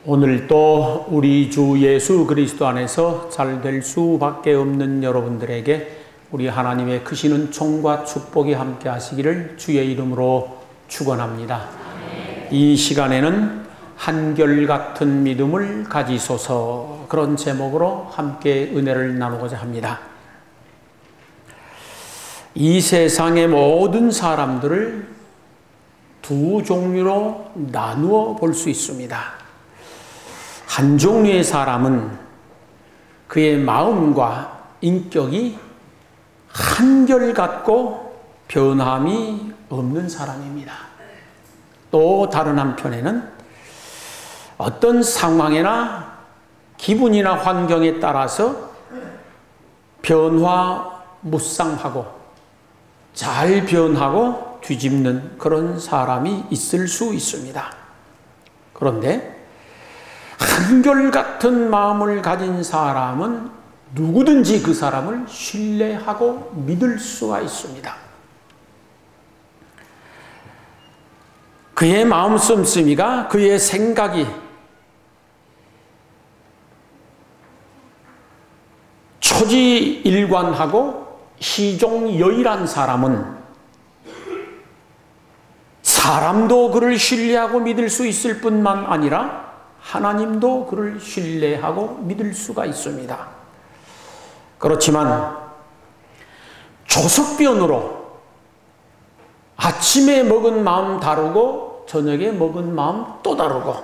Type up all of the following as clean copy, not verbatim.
오늘도 우리 주 예수 그리스도 안에서 잘 될 수밖에 없는 여러분들에게 우리 하나님의 크신 은총과 축복이 함께 하시기를 주의 이름으로 축원합니다. 이 시간에는 한결같은 믿음을 가지소서, 그런 제목으로 함께 은혜를 나누고자 합니다. 이 세상의 모든 사람들을 두 종류로 나누어 볼 수 있습니다. 한 종류의 사람은 그의 마음과 인격이 한결같고 변함이 없는 사람입니다. 또 다른 한편에는 어떤 상황이나 기분이나 환경에 따라서 변화무쌍하고 잘 변하고 뒤집는 그런 사람이 있을 수 있습니다. 그런데 한결같은 마음을 가진 사람은 누구든지 그 사람을 신뢰하고 믿을 수가 있습니다. 그의 마음 씀씀이가, 그의 생각이 초지일관하고 시종여일한 사람은 사람도 그를 신뢰하고 믿을 수 있을 뿐만 아니라 하나님도 그를 신뢰하고 믿을 수가 있습니다. 그렇지만 조석변으로 아침에 먹은 마음 다르고 저녁에 먹은 마음 또 다르고,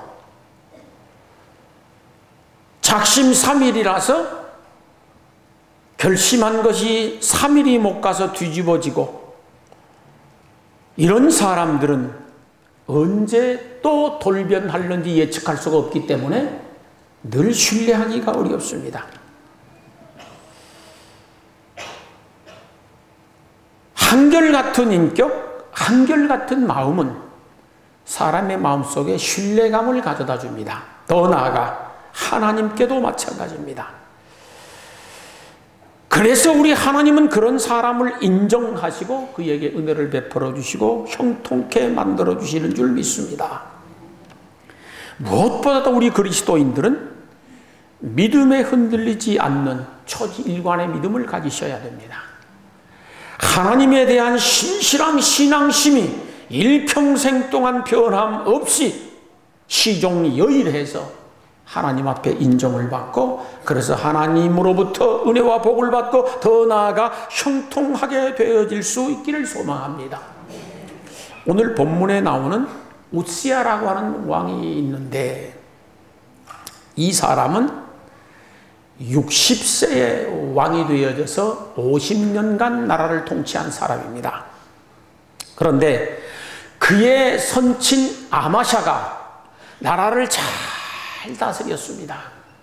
작심삼일이라서 결심한 것이 3일이 못 가서 뒤집어지고, 이런 사람들은 언제 또 돌변하는지 예측할 수가 없기 때문에 늘 신뢰하기가 어렵습니다. 한결같은 인격, 한결같은 마음은 사람의 마음속에 신뢰감을 가져다 줍니다. 더 나아가 하나님께도 마찬가지입니다. 그래서 우리 하나님은 그런 사람을 인정하시고 그에게 은혜를 베풀어 주시고 형통케 만들어 주시는 줄 믿습니다. 무엇보다도 우리 그리스도인들은 믿음에 흔들리지 않는 초지일관의 믿음을 가지셔야 됩니다. 하나님에 대한 신실한 신앙심이 일평생 동안 변함 없이 시종여일해서 하나님 앞에 인정을 받고, 그래서 하나님으로부터 은혜와 복을 받고 더 나아가 형통하게 되어질 수 있기를 소망합니다. 오늘 본문에 나오는 우시야라고 하는 왕이 있는데, 이 사람은 60세에 왕이 되어져서 50년간 나라를 통치한 사람입니다. 그런데 그의 선친 아마샤가 나라를 잘 다스렸습니다.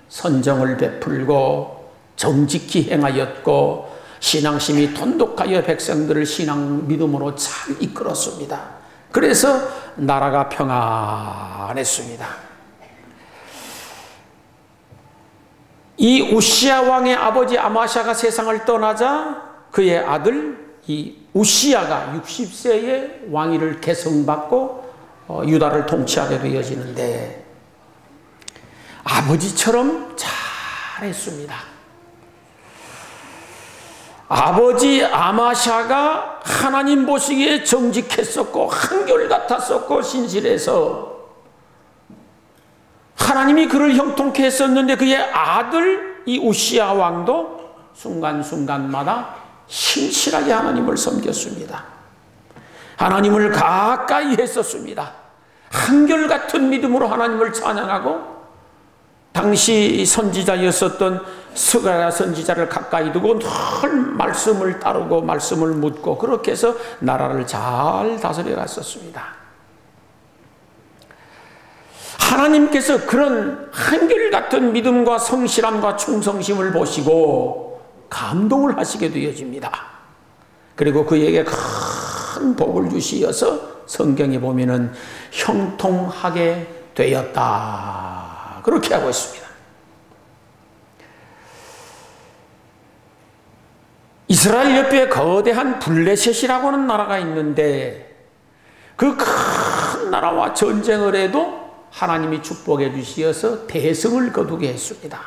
선정을 베풀고 정직히 행하였고 신앙심이 돈독하여 백성들을 신앙 믿음으로 잘 이끌었습니다. 그래서 나라가 평안했습니다. 이 우시야 왕의 아버지 아마샤가 세상을 떠나자 그의 아들 이 우시야가 60세에 왕위를 계승받고 유다를 통치하게 되어지는데, 아버지처럼 잘했습니다. 아버지 아마샤가 하나님 보시기에 정직했었고 한결같았었고 신실해서 하나님이 그를 형통케 했었는데, 그의 아들 이 우시야 왕도 순간순간마다 신실하게 하나님을 섬겼습니다. 하나님을 가까이 했었습니다. 한결같은 믿음으로 하나님을 찬양하고, 당시 선지자였었던 스가랴 선지자를 가까이 두고 늘 말씀을 따르고 말씀을 묻고, 그렇게 해서 나라를 잘 다스려 갔었습니다. 하나님께서 그런 한결같은 믿음과 성실함과 충성심을 보시고 감동을 하시게 되어집니다. 그리고 그에게 큰 복을 주시어서 성경에 보면은 형통하게 되었다, 그렇게 하고 있습니다. 이스라엘 옆에 거대한 블레셋이라고 하는 나라가 있는데, 그 큰 나라와 전쟁을 해도 하나님이 축복해 주시어서 대승을 거두게 했습니다.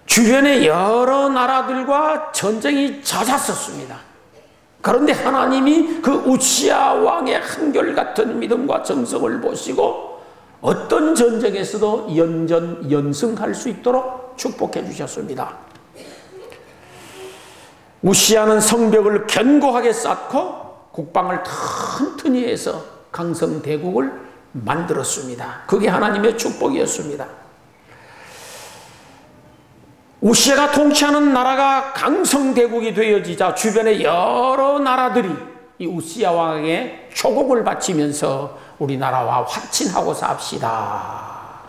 주변의 여러 나라들과 전쟁이 잦았었습니다. 그런데 하나님이 그 우시야 왕의 한결같은 믿음과 정성을 보시고 어떤 전쟁에서도 연승할 수 있도록 축복해 주셨습니다. 우시야는 성벽을 견고하게 쌓고 국방을 튼튼히 해서 강성대국을 만들었습니다. 그게 하나님의 축복이었습니다. 우시야가 통치하는 나라가 강성대국이 되어지자 주변의 여러 나라들이 이 우시야 왕에게 효곡을 바치면서 우리나라와 화친하고 삽시다.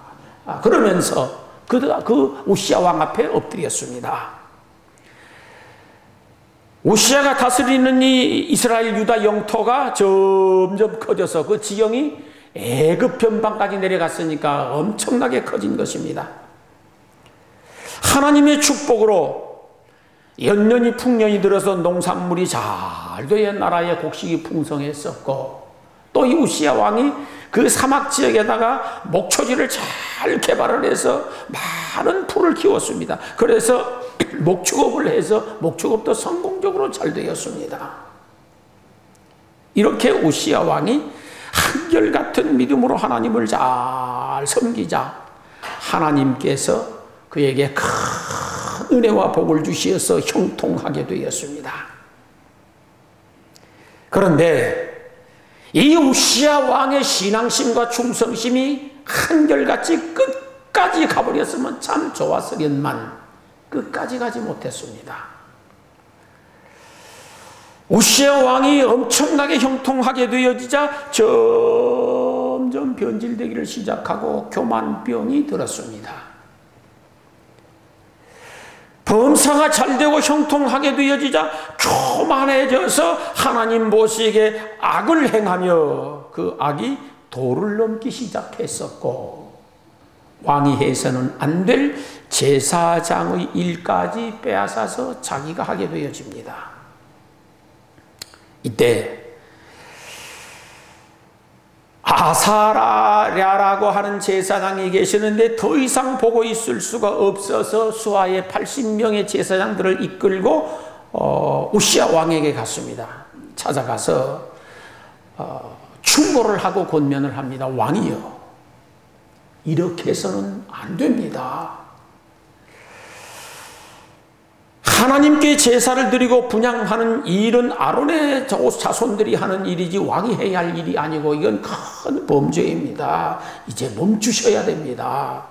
그러면서 그 우시야 왕 앞에 엎드렸습니다. 우시야가 다스리는 이 이스라엘 유다 영토가 점점 커져서 그 지형이 애굽 변방까지 내려갔으니까 엄청나게 커진 것입니다. 하나님의 축복으로 연년이 풍년이 들어서 농산물이 잘 되어 나라의 곡식이 풍성했었고, 또 이 우시야 왕이 그 사막 지역에다가 목초지를 잘 개발을 해서 많은 풀을 키웠습니다. 그래서 목축업을 해서 목축업도 성공적으로 잘 되었습니다. 이렇게 우시야 왕이 한결같은 믿음으로 하나님을 잘 섬기자 하나님께서 그에게 큰 은혜와 복을 주시어서 형통하게 되었습니다. 그런데 이 우시야 왕의 신앙심과 충성심이 한결같이 끝까지 가버렸으면 참 좋았으련만 끝까지 가지 못했습니다. 우시야 왕이 엄청나게 형통하게 되어지자 점점 변질되기를 시작하고 교만병이 들었습니다. 범사가 잘되고 형통하게 되어지자 교만해져서 하나님 보시기에 악을 행하며 그 악이 도를 넘기 시작했었고, 왕이 해서는 안 될 제사장의 일까지 빼앗아서 자기가 하게 되어집니다. 이때 아사랴라고 하는 제사장이 계시는데 더 이상 보고 있을 수가 없어서 수하의 80명의 제사장들을 이끌고 우시야 왕에게 갔습니다. 찾아가서 충고를 하고 권면을 합니다. 왕이여, 이렇게 해서는 안 됩니다. 하나님께 제사를 드리고 분향하는 이 일은 아론의 자손들이 하는 일이지 왕이 해야 할 일이 아니고 이건 큰 범죄입니다. 이제 멈추셔야 됩니다.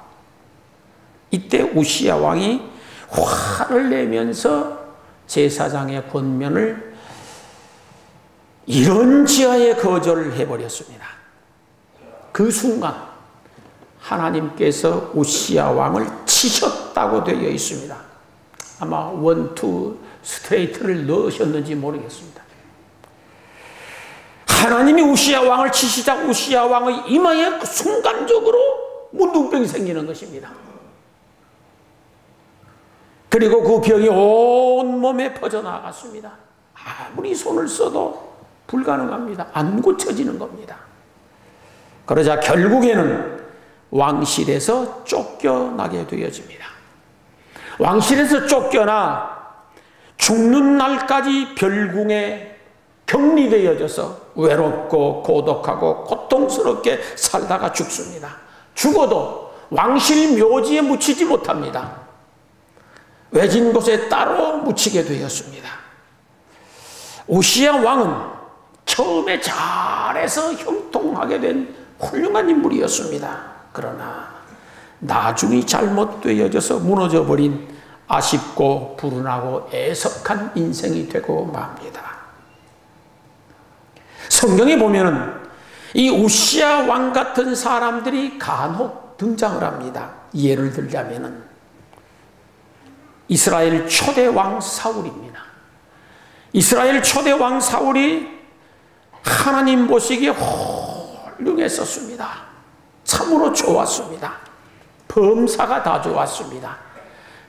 이때 우시야 왕이 화를 내면서 제사장의 권면을 이런지하에 거절을 해버렸습니다. 그 순간 하나님께서 우시야 왕을 치셨다고 되어 있습니다. 아마 1, 2 스트레이트를 넣으셨는지 모르겠습니다. 하나님이 우시야 왕을 치시자 우시야 왕의 이마에 순간적으로 문둥병이 생기는 것입니다. 그리고 그 병이 온 몸에 퍼져나갔습니다. 아무리 손을 써도 불가능합니다. 안 고쳐지는 겁니다. 그러자 결국에는 왕실에서 쫓겨나게 되어집니다. 왕실에서 쫓겨나 죽는 날까지 별궁에 격리되어져서 외롭고 고독하고 고통스럽게 살다가 죽습니다. 죽어도 왕실 묘지에 묻히지 못합니다. 외진 곳에 따로 묻히게 되었습니다. 우시야 왕은 처음에 잘해서 형통하게 된 훌륭한 인물이었습니다. 그러나 나중에 잘못되어져서 무너져버린 아쉽고 불운하고 애석한 인생이 되고 맙니다. 성경에 보면은 이 우시야 왕 같은 사람들이 간혹 등장을 합니다. 예를 들자면은 이스라엘 초대 왕 사울입니다. 이스라엘 초대 왕 사울이 하나님 보시기에 훌륭했었습니다. 참으로 좋았습니다. 범사가 다 좋았습니다.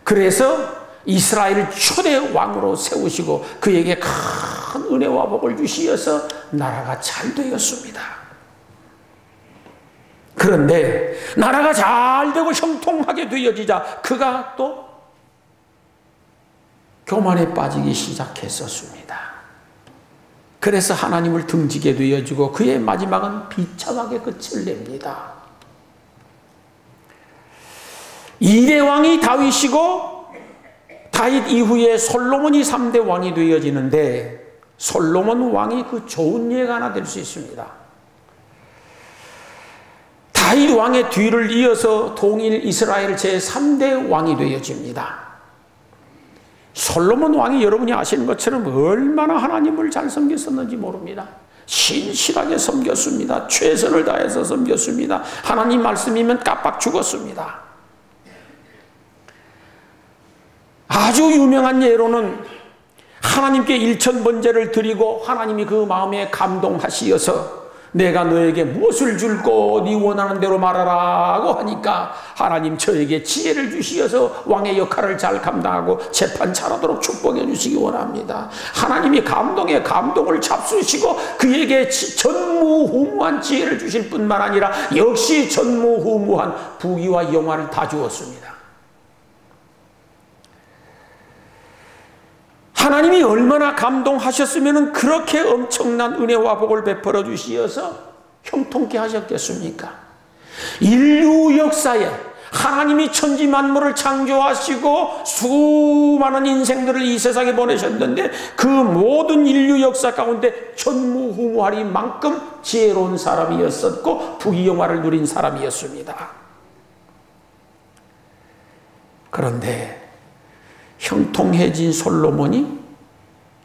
그래서 이스라엘 초대 왕으로 세우시고 그에게 큰 은혜와 복을 주시어서 나라가 잘 되었습니다. 그런데 나라가 잘 되고 형통하게 되어지자 그가 또 교만에 빠지기 시작했었습니다. 그래서 하나님을 등지게 되어지고 그의 마지막은 비참하게 끝을 냅니다. 2대 왕이 다윗이고 다윗 이후에 솔로몬이 3대 왕이 되어지는데 솔로몬 왕이 그 좋은 예가 하나 될 수 있습니다. 다윗 왕의 뒤를 이어서 통일 이스라엘 제3대 왕이 되어집니다. 솔로몬 왕이 여러분이 아시는 것처럼 얼마나 하나님을 잘 섬겼었는지 모릅니다. 신실하게 섬겼습니다. 최선을 다해서 섬겼습니다. 하나님 말씀이면 깜빡 죽었습니다. 아주 유명한 예로는 하나님께 일천번제를 드리고 하나님이 그 마음에 감동하시어서 내가 너에게 무엇을 줄고 네 원하는 대로 말하라고 하니까 하나님 저에게 지혜를 주시어서 왕의 역할을 잘 감당하고 재판 잘하도록 축복해 주시기 원합니다. 하나님이 감동에 감동을 잡수시고 그에게 전무후무한 지혜를 주실 뿐만 아니라 역시 전무후무한 부귀와 영화를 다 주었습니다. 하나님이 얼마나 감동하셨으면 그렇게 엄청난 은혜와 복을 베풀어 주시어서 형통케 하셨겠습니까? 인류 역사에 하나님이 천지 만물을 창조하시고 수많은 인생들을 이 세상에 보내셨는데 그 모든 인류 역사 가운데 전무후무하리만큼 지혜로운 사람이었었고 부귀영화를 누린 사람이었습니다. 그런데 형통해진 솔로몬이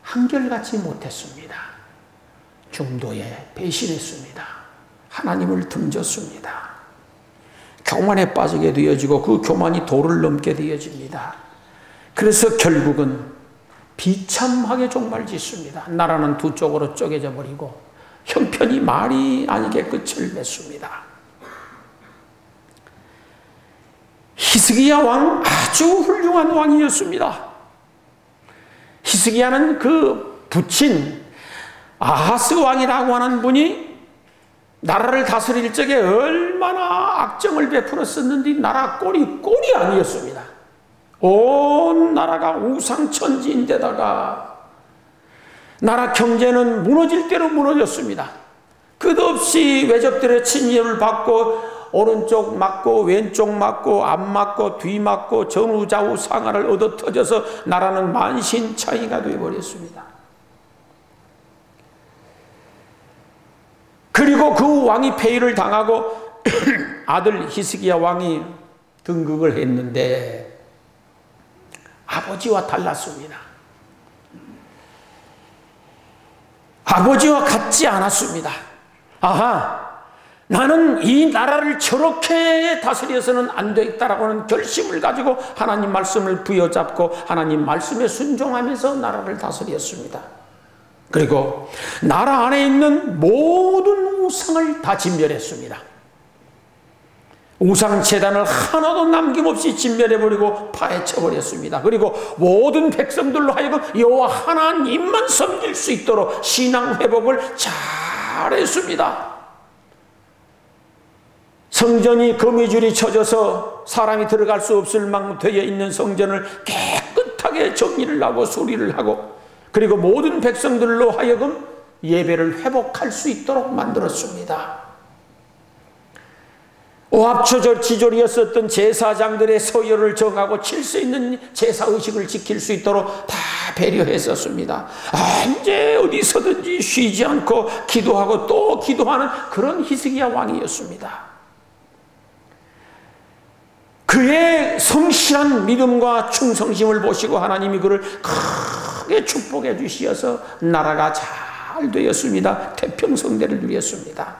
한결같이 못했습니다. 중도에 배신했습니다. 하나님을 등졌습니다. 교만에 빠지게 되어지고 그 교만이 도를 넘게 되어집니다. 그래서 결국은 비참하게 종말 짓습니다. 나라는 두 쪽으로 쪼개져 버리고 형편이 말이 아니게 끝을 맺습니다. 히스기야 왕 아주 훌륭한 왕이었습니다. 히스기야는 그 부친 아하스 왕이라고 하는 분이 나라를 다스릴 적에 얼마나 악정을 베풀었었는데 나라 꼴이 아니었습니다. 온 나라가 우상천지인데다가 나라 경제는 무너질 대로 무너졌습니다. 끝없이 외적들의 침입을 받고 오른쪽 맞고 왼쪽 맞고 앞 맞고 뒤 맞고 전후좌우 상하를 얻어터져서 나라는 만신창이가 되어버렸습니다. 그리고 그 왕이 폐위를 당하고 아들 히스기야 왕이 등극을 했는데 아버지와 달랐습니다. 아버지와 같지 않았습니다. 아하, 나는 이 나라를 저렇게 다스려서는 안 되겠다라고 하는 결심을 가지고 하나님 말씀을 부여잡고 하나님 말씀에 순종하면서 나라를 다스렸습니다. 그리고 나라 안에 있는 모든 우상을 다 진멸했습니다. 우상 제단을 하나도 남김없이 진멸해버리고 파헤쳐버렸습니다. 그리고 모든 백성들로 하여금 여호와 하나님만 섬길 수 있도록 신앙 회복을 잘했습니다. 성전이 거미줄이 쳐져서 사람이 들어갈 수 없을 만큼 되어 있는 성전을 깨끗하게 정리를 하고 수리를 하고 그리고 모든 백성들로 하여금 예배를 회복할 수 있도록 만들었습니다. 오합지졸이었었던 제사장들의 서열을 정하고 칠 수 있는 제사의식을 지킬 수 있도록 다 배려했었습니다. 언제 어디서든지 쉬지 않고 기도하고 또 기도하는 그런 히스기야 왕이었습니다. 그의 성실한 믿음과 충성심을 보시고 하나님이 그를 크게 축복해 주시어서 나라가 잘 되었습니다. 태평성대를 누렸습니다.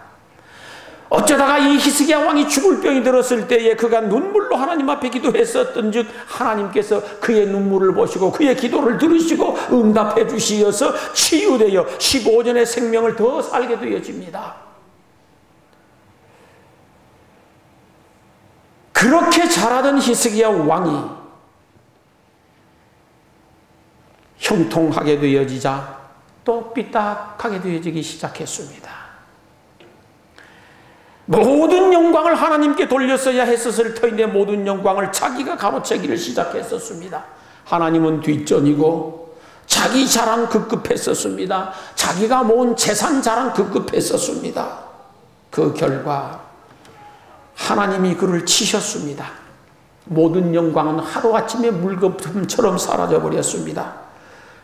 어쩌다가 이 히스기야 왕이 죽을 병이 들었을 때에 그가 눈물로 하나님 앞에 기도했었던 즉 하나님께서 그의 눈물을 보시고 그의 기도를 들으시고 응답해 주시어서 치유되어 15년의 생명을 더 살게 되어집니다. 그렇게 자라던 히스기야 왕이 형통하게 되어지자 또 삐딱하게 되어지기 시작했습니다. 모든 영광을 하나님께 돌렸어야 했었을 터인데 모든 영광을 자기가 가로채기를 시작했었습니다. 하나님은 뒷전이고 자기 자랑 급급했었습니다. 자기가 모은 재산 자랑 급급했었습니다. 그 결과 하나님이 그를 치셨습니다. 모든 영광은 하루아침에 물거품처럼 사라져버렸습니다.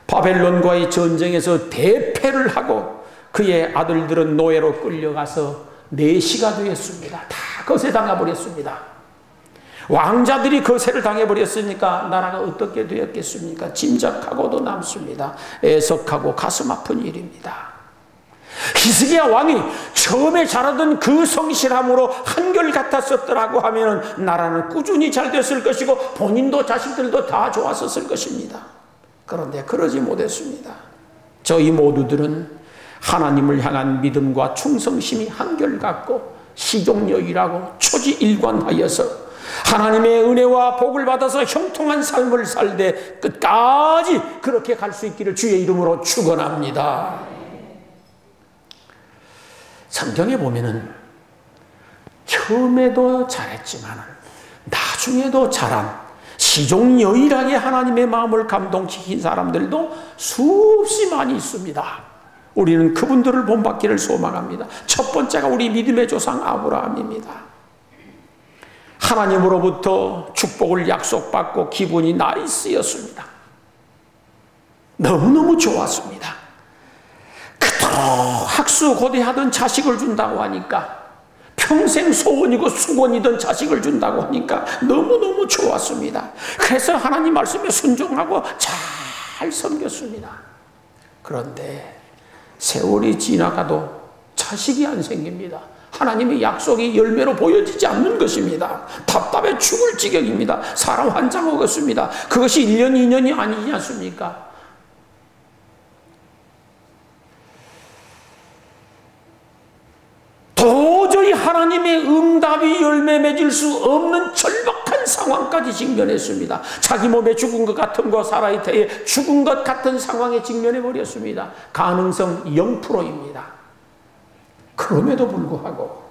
바벨론과의 전쟁에서 대패를 하고 그의 아들들은 노예로 끌려가서 내시가 되었습니다. 다 거세당해버렸습니다. 왕자들이 거세를 당해버렸으니까 나라가 어떻게 되었겠습니까? 짐작하고도 남습니다. 애석하고 가슴 아픈 일입니다. 히스기야 왕이 처음에 잘하던 그 성실함으로 한결같았었더라고 하면 나라는 꾸준히 잘 됐을 것이고 본인도 자식들도 다 좋았었을 것입니다. 그런데 그러지 못했습니다. 저희 모두들은 하나님을 향한 믿음과 충성심이 한결같고 시종여일하고 초지일관하여서 하나님의 은혜와 복을 받아서 형통한 삶을 살되 끝까지 그렇게 갈 수 있기를 주의 이름으로 축원합니다. 성경에 보면은 처음에도 잘했지만 나중에도 잘한 시종여일하게 하나님의 마음을 감동시킨 사람들도 수없이 많이 있습니다. 우리는 그분들을 본받기를 소망합니다. 첫 번째가 우리 믿음의 조상 아브라함입니다. 하나님으로부터 축복을 약속받고 기분이 나이스였습니다. 너무너무 좋았습니다. 그토록 학수고대하던 자식을 준다고 하니까, 평생 소원이고 수건이던 자식을 준다고 하니까 너무너무 좋았습니다. 그래서 하나님 말씀에 순종하고 잘 섬겼습니다. 그런데 세월이 지나가도 자식이 안 생깁니다. 하나님의 약속이 열매로 보여지지 않는 것입니다. 답답해 죽을 지경입니다. 사람 환장 먹었습니다. 그것이 1년, 2년이 아니지 않습니까? 도저히 하나님의 응답이 열매 맺을 수 없는 절박한 상황까지 직면했습니다. 자기 몸에 죽은 것 같은 거 사라이트에 죽은 것 같은 상황에 직면해 버렸습니다. 가능성 0%입니다. 그럼에도 불구하고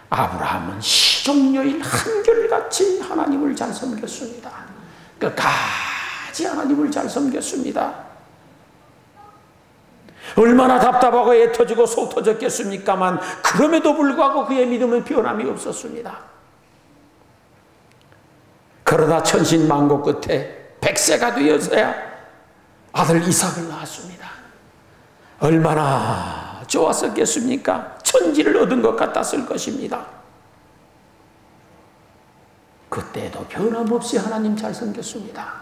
아브라함은 시종여일 한결같이 하나님을 잘 섬겼습니다. 끝까지 하나님을 잘 섬겼습니다. 얼마나 답답하고 애 터지고 속 터졌겠습니까만 그럼에도 불구하고 그의 믿음은 변함이 없었습니다. 그러다 천신만고 끝에 100세가 되어서야 아들 이삭을 낳았습니다. 얼마나 좋았었겠습니까? 천지를 얻은 것 같았을 것입니다. 그때도 변함없이 하나님 잘 섬겼습니다.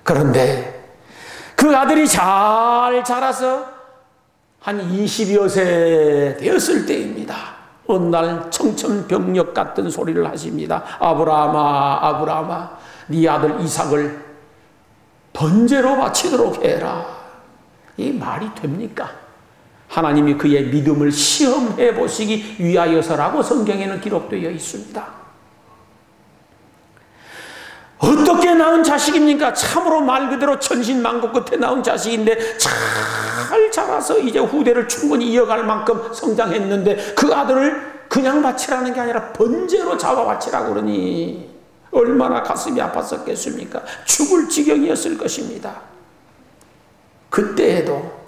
그런데 그 아들이 잘 자라서 한 20여 세 되었을 때입니다. 어느 날 청천벽력 같은 소리를 하십니다. 아브라함아, 아브라함아, 네 아들 이삭을 번제로 바치도록 해라. 이 말이 됩니까? 하나님이 그의 믿음을 시험해 보시기 위하여서라고 성경에는 기록되어 있습니다. 어떻게 낳은 자식입니까? 참으로 말 그대로 천신만고 끝에 낳은 자식인데 잘 자라서 이제 후대를 충분히 이어갈 만큼 성장했는데 그 아들을 그냥 바치라는 게 아니라 번제로 잡아 바치라고 그러니 얼마나 가슴이 아팠었겠습니까? 죽을 지경이었을 것입니다. 그때에도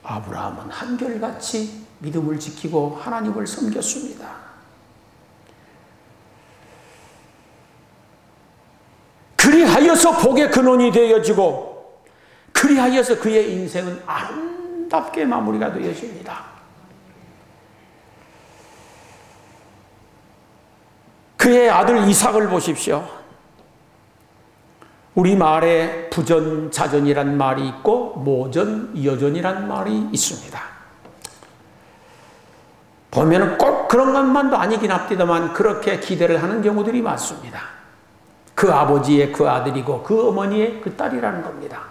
아브라함은 한결같이 믿음을 지키고 하나님을 섬겼습니다. 그리하여서 복의 근원이 되어지고 그리하여서 그의 인생은 아름답게 마무리가 되어집니다. 그의 아들 이삭을 보십시오. 우리 말에 부전자전이란 말이 있고 모전여전이란 말이 있습니다. 보면 꼭 그런 것만도 아니긴 합니다만 그렇게 기대를 하는 경우들이 많습니다. 그 아버지의 그 아들이고 그 어머니의 그 딸이라는 겁니다.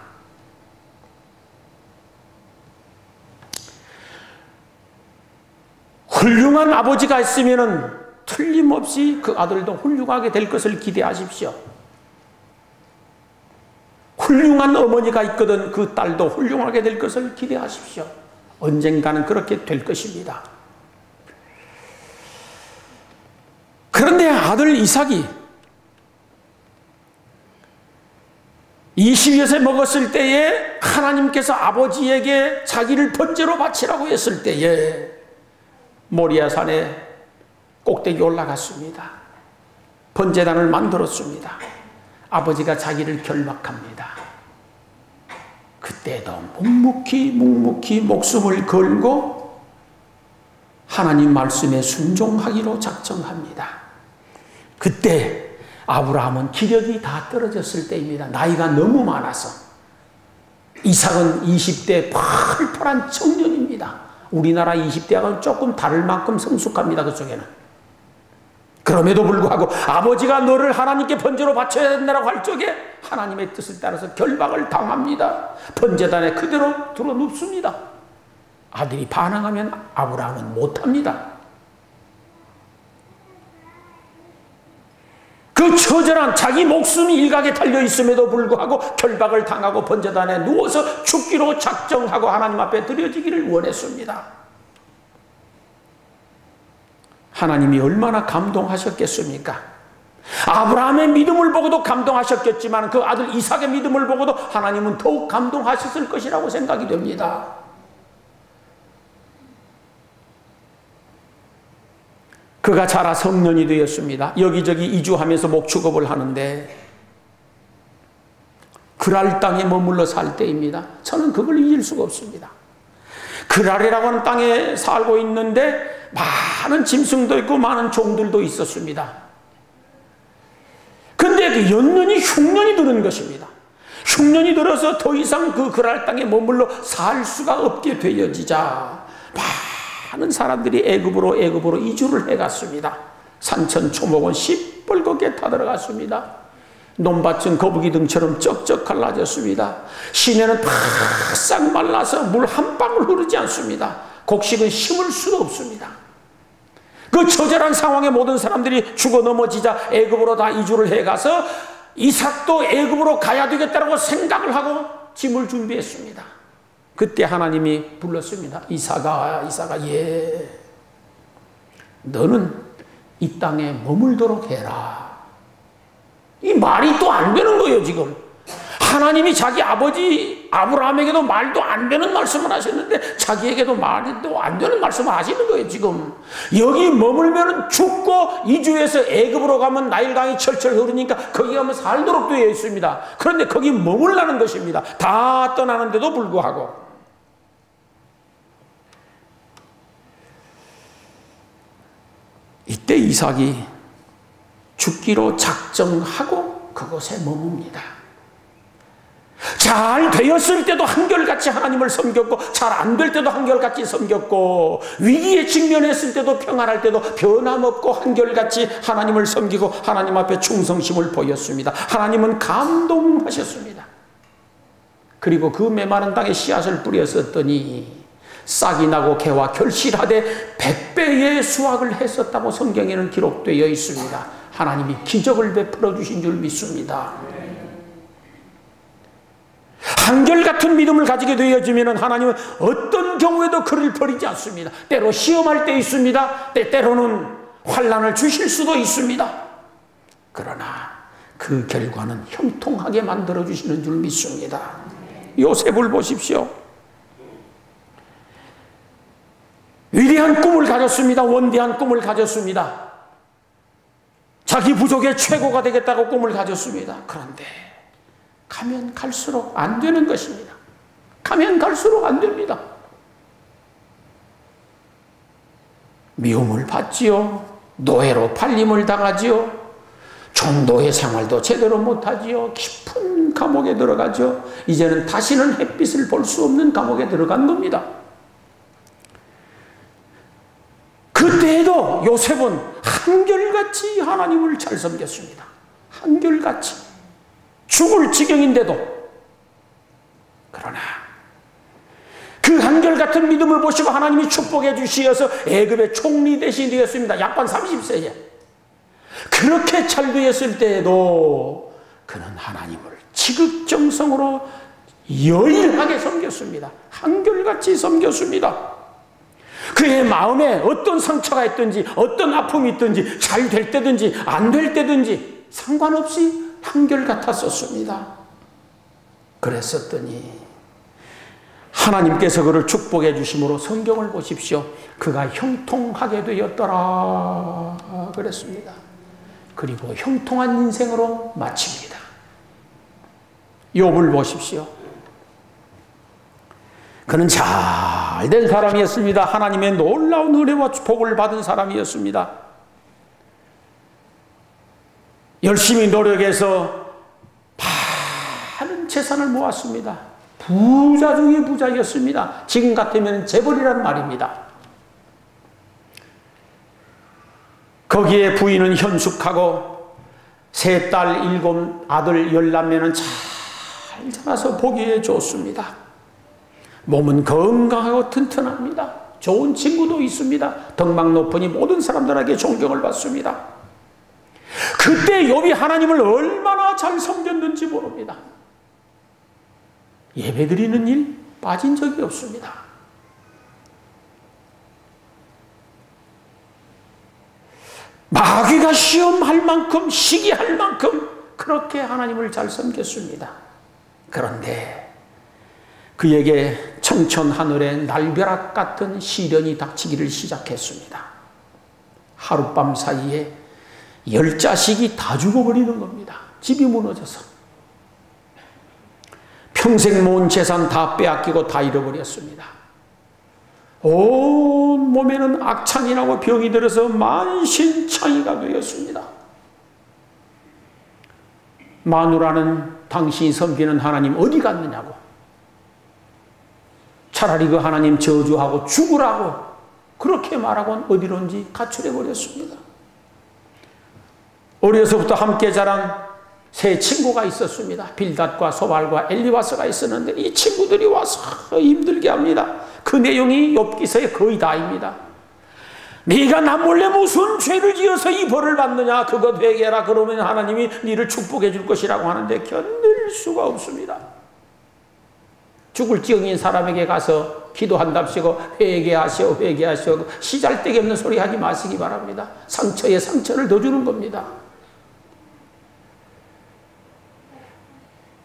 훌륭한 아버지가 있으면 틀림없이 그 아들도 훌륭하게 될 것을 기대하십시오. 훌륭한 어머니가 있거든 그 딸도 훌륭하게 될 것을 기대하십시오. 언젠가는 그렇게 될 것입니다. 그런데 아들 이삭이 22세 먹었을 때에 하나님께서 아버지에게 자기를 번제로 바치라고 했을 때에 모리아 산에 꼭대기 올라갔습니다. 번제단을 만들었습니다. 아버지가 자기를 결박합니다. 그때도 묵묵히 목숨을 걸고 하나님 말씀에 순종하기로 작정합니다. 그때 아브라함은 기력이 다 떨어졌을 때입니다. 나이가 너무 많아서. 이삭은 20대 펄펄한 청년입니다. 우리나라 20대하고는 조금 다를 만큼 성숙합니다. 그쪽에는. 그럼에도 불구하고 아버지가 너를 하나님께 번제로 바쳐야 된다고 할 적에 하나님의 뜻을 따라서 결박을 당합니다. 번제단에 그대로 들어 눕습니다. 아들이 반항하면 아브라함은 못합니다. 그 처절한 자기 목숨이 일각에 달려있음에도 불구하고 결박을 당하고 번제단에 누워서 죽기로 작정하고 하나님 앞에 드려지기를 원했습니다. 하나님이 얼마나 감동하셨겠습니까? 아브라함의 믿음을 보고도 감동하셨겠지만 그 아들 이삭의 믿음을 보고도 하나님은 더욱 감동하셨을 것이라고 생각이 됩니다. 그가 자라 성년이 되었습니다. 여기저기 이주하면서 목축업을 하는데 그랄 땅에 머물러 살 때입니다. 저는 그걸 잊을 수가 없습니다. 그랄이라고 하는 땅에 살고 있는데 많은 짐승도 있고 많은 종들도 있었습니다. 근데 그 연년이 흉년이 드는 것입니다. 흉년이 들어서 더 이상 그 그랄 땅에 머물러 살 수가 없게 되어지자 많은 사람들이 애굽으로 이주를 해갔습니다. 산천 초목은 시뻘겋게 타들어갔습니다. 논밭은 거북이 등처럼 쩍쩍 갈라졌습니다. 시내는 바싹 말라서 물 한 방울 흐르지 않습니다. 곡식은 심을 수도 없습니다. 그 처절한 상황에 모든 사람들이 죽어 넘어지자 애굽으로 다 이주를 해가서 이삭도 애굽으로 가야 되겠다고 생각을 하고 짐을 준비했습니다. 그때 하나님이 불렀습니다. 이삭아, 예, 너는 이 땅에 머물도록 해라. 이 말이 또 안 되는 거예요. 지금 하나님이 자기 아버지 아브라함에게도 말도 안 되는 말씀을 하셨는데 자기에게도 말도 안 되는 말씀을 하시는 거예요. 지금 여기 머물면 죽고 이주해서 애굽으로 가면 나일강이 철철 흐르니까 거기 가면 살도록 되어 있습니다. 그런데 거기 머물라는 것입니다. 다 떠나는데도 불구하고. 이때 이삭이 죽기로 작정하고 그곳에 머뭅니다. 잘 되었을 때도 한결같이 하나님을 섬겼고 잘 안 될 때도 한결같이 섬겼고 위기에 직면했을 때도 평안할 때도 변함없고 한결같이 하나님을 섬기고 하나님 앞에 충성심을 보였습니다. 하나님은 감동하셨습니다. 그리고 그 메마른 땅에 씨앗을 뿌렸었더니 싹이 나고 개와 결실하되 100배의 수확을 했었다고 성경에는 기록되어 있습니다. 하나님이 기적을 베풀어 주신 줄 믿습니다. 한결같은 믿음을 가지게 되어지면 하나님은 어떤 경우에도 그를 버리지 않습니다. 때로 시험할 때 있습니다. 때로는 환난을 주실 수도 있습니다. 그러나 그 결과는 형통하게 만들어 주시는 줄 믿습니다. 요셉을 보십시오. 위대한 꿈을 가졌습니다. 원대한 꿈을 가졌습니다. 자기 부족의 최고가 되겠다고 꿈을 가졌습니다. 그런데 가면 갈수록 안 되는 것입니다. 가면 갈수록 안 됩니다. 미움을 받지요. 노예로 팔림을 당하지요. 종노예 생활도 제대로 못하지요. 깊은 감옥에 들어가죠. 이제는 다시는 햇빛을 볼 수 없는 감옥에 들어간 겁니다. 그때에도 요셉은 한결같이 하나님을 잘 섬겼습니다. 한결같이. 죽을 지경인데도. 그러나 그 한결같은 믿음을 보시고 하나님이 축복해 주시어서 애굽의 총리 대신이 되었습니다. 약반 30세에. 그렇게 잘 되었을 때에도 그는 하나님을 지극정성으로 열일하게 섬겼습니다. 한결같이 섬겼습니다. 그의 마음에 어떤 상처가 있든지 어떤 아픔이 있든지 잘 될 때든지 안 될 때든지 상관없이 한결같았었습니다. 그랬었더니 하나님께서 그를 축복해 주심으로 성경을 보십시오. 그가 형통하게 되었더라 그랬습니다. 그리고 형통한 인생으로 마칩니다. 욥을 보십시오. 그는 잘된 사람이었습니다. 하나님의 놀라운 은혜와 복을 받은 사람이었습니다. 열심히 노력해서 많은 재산을 모았습니다. 부자 중에 부자였습니다. 지금 같으면 재벌이란 말입니다. 거기에 부인은 현숙하고 세 딸 7 아들 10남매는 잘 자라서 보기에 좋습니다. 몸은 건강하고 튼튼합니다. 좋은 친구도 있습니다. 덕망 높으니 모든 사람들에게 존경을 받습니다. 그때 욥이 하나님을 얼마나 잘 섬겼는지 모릅니다. 예배드리는 일 빠진 적이 없습니다. 마귀가 시험할 만큼 시기할 만큼 그렇게 하나님을 잘 섬겼습니다. 그런데 그에게 청천 하늘에 날벼락 같은 시련이 닥치기를 시작했습니다. 하룻밤 사이에 10자식이 다 죽어버리는 겁니다. 집이 무너져서. 평생 모은 재산 다 빼앗기고 다 잃어버렸습니다. 온 몸에는 악창이 나고 병이 들어서 만신창이가 되었습니다. 마누라는 당신이 섬기는 하나님 어디 갔느냐고. 차라리 그 하나님 저주하고 죽으라고 그렇게 말하고는 어디론지 가출해버렸습니다. 어려서부터 함께 자란 세 친구가 있었습니다. 빌닷과 소발과 엘리바스가 있었는데 이 친구들이 와서 힘들게 합니다. 그 내용이 욥기서의 거의 다입니다. 네가 나 몰래 무슨 죄를 지어서 이 벌을 받느냐, 그것 회개해라. 그러면 하나님이 네를 축복해 줄 것이라고 하는데 견딜 수가 없습니다. 죽을 지경인 사람에게 가서 기도한답시고 회개하시오 회개하시오 시잘데기 없는 소리 하지 마시기 바랍니다. 상처에 상처를 더 주는 겁니다.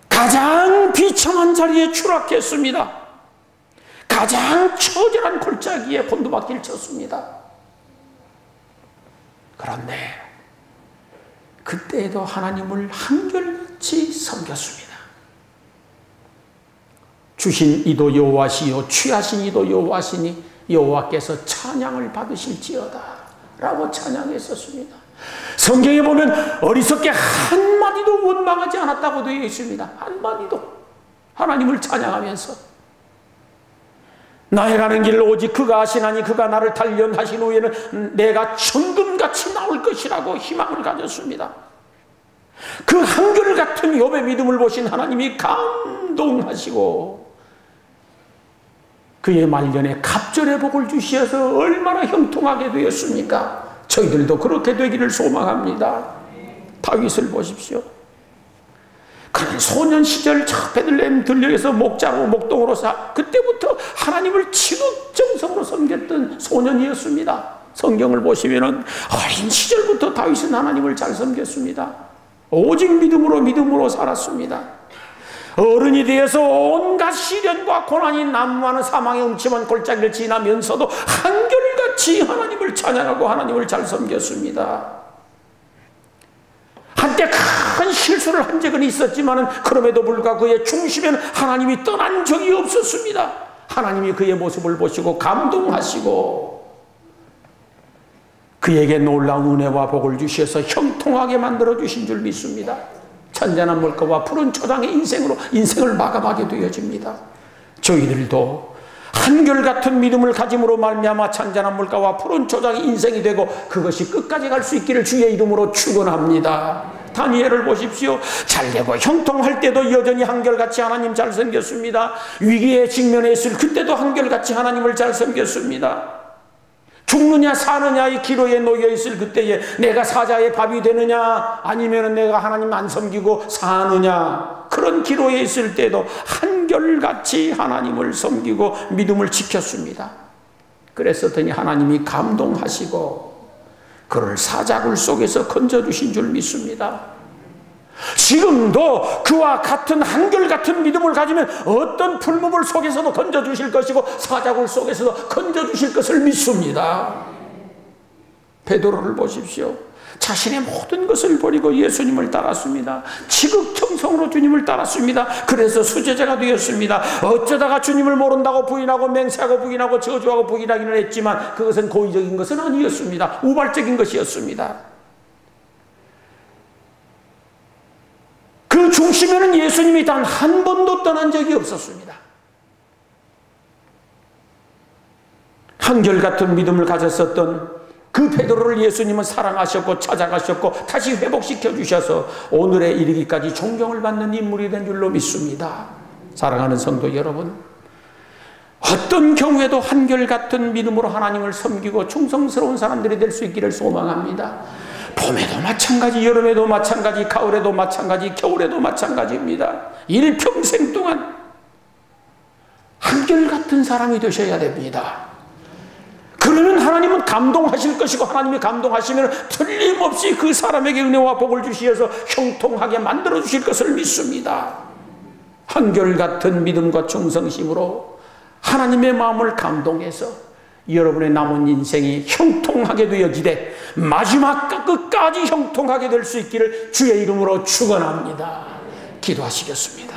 가장 비참한 자리에 추락했습니다. 가장 처절한 골짜기에 곤두박질 쳤습니다. 그런데 그때에도 하나님을 한결같이 섬겼습니다. 주신 이도 여호와시요 취하신 이도 여호와시니 여호와께서 찬양을 받으실지어다 라고 찬양했었습니다. 성경에 보면 어리석게 한마디도 원망하지 않았다고 되어 있습니다. 한마디도 하나님을 찬양하면서 나의 가는 길 오직 그가 하시나니 그가 나를 단련하신 후에는 내가 천금같이 나올 것이라고 희망을 가졌습니다. 그 한결같은 욥의 믿음을 보신 하나님이 감동하시고 그의 말년에 갑절의 복을 주시어서 얼마나 형통하게 되었습니까? 저희들도 그렇게 되기를 소망합니다. 다윗을 보십시오. 그는 소년 시절 베들레헴 들녘에서 목자고 목동으로 그때부터 하나님을 지극정성으로 섬겼던 소년이었습니다. 성경을 보시면은 어린 시절부터 다윗은 하나님을 잘 섬겼습니다. 오직 믿음으로 살았습니다. 어른이 되어서 온갖 시련과 고난이 난무하는 사망의 음침한 골짜기를 지나면서도 한결같이 하나님을 찬양하고 하나님을 잘 섬겼습니다. 한때 큰 실수를 한 적은 있었지만 그럼에도 불구하고 그의 중심에는 하나님이 떠난 적이 없었습니다. 하나님이 그의 모습을 보시고 감동하시고 그에게 놀라운 은혜와 복을 주셔서 형통하게 만들어주신 줄 믿습니다. 찬잔한 물가와 푸른 초장의 인생을 마감하게 되어집니다. 저희들도 한결같은 믿음을 가짐으로 말미암아 찬잔한 물가와 푸른 초장의 인생이 되고 그것이 끝까지 갈 수 있기를 주의 이름으로 축원합니다. 다니엘을 보십시오. 잘되고 형통할 때도 여전히 한결같이 하나님 잘 섬겼습니다. 위기에 직면해 있을 그때도 한결같이 하나님을 잘 섬겼습니다. 죽느냐 사느냐의 기로에 놓여 있을 그때에 내가 사자의 밥이 되느냐 아니면 내가 하나님 안 섬기고 사느냐 그런 기로에 있을 때도 한결같이 하나님을 섬기고 믿음을 지켰습니다. 그랬었더니 하나님이 감동하시고 그를 사자굴 속에서 건져주신 줄 믿습니다. 지금도 그와 같은 한결같은 믿음을 가지면 어떤 풀무불 속에서도 건져주실 것이고 사자굴 속에서도 건져주실 것을 믿습니다. 베드로를 보십시오. 자신의 모든 것을 버리고 예수님을 따랐습니다. 지극정성으로 주님을 따랐습니다. 그래서 수제자가 되었습니다. 어쩌다가 주님을 모른다고 부인하고 맹세하고 부인하고 저주하고 부인하기는 했지만 그것은 고의적인 것은 아니었습니다. 우발적인 것이었습니다. 그 중심에는 예수님이 단 한 번도 떠난 적이 없었습니다. 한결같은 믿음을 가졌었던 그 베드로를 예수님은 사랑하셨고 찾아가셨고 다시 회복시켜 주셔서 오늘에 이르기까지 존경을 받는 인물이 된 줄로 믿습니다. 사랑하는 성도 여러분, 어떤 경우에도 한결같은 믿음으로 하나님을 섬기고 충성스러운 사람들이 될 수 있기를 소망합니다. 봄에도 마찬가지, 여름에도 마찬가지, 가을에도 마찬가지, 겨울에도 마찬가지입니다. 일평생 동안 한결같은 사람이 되셔야 됩니다. 그러면 하나님은 감동하실 것이고 하나님이 감동하시면 틀림없이 그 사람에게 은혜와 복을 주시어서 형통하게 만들어 주실 것을 믿습니다. 한결같은 믿음과 충성심으로 하나님의 마음을 감동해서 여러분의 남은 인생이 형통하게 되어지되 마지막 끝까지 형통하게 될 수 있기를 주의 이름으로 축원합니다. 기도하시겠습니다.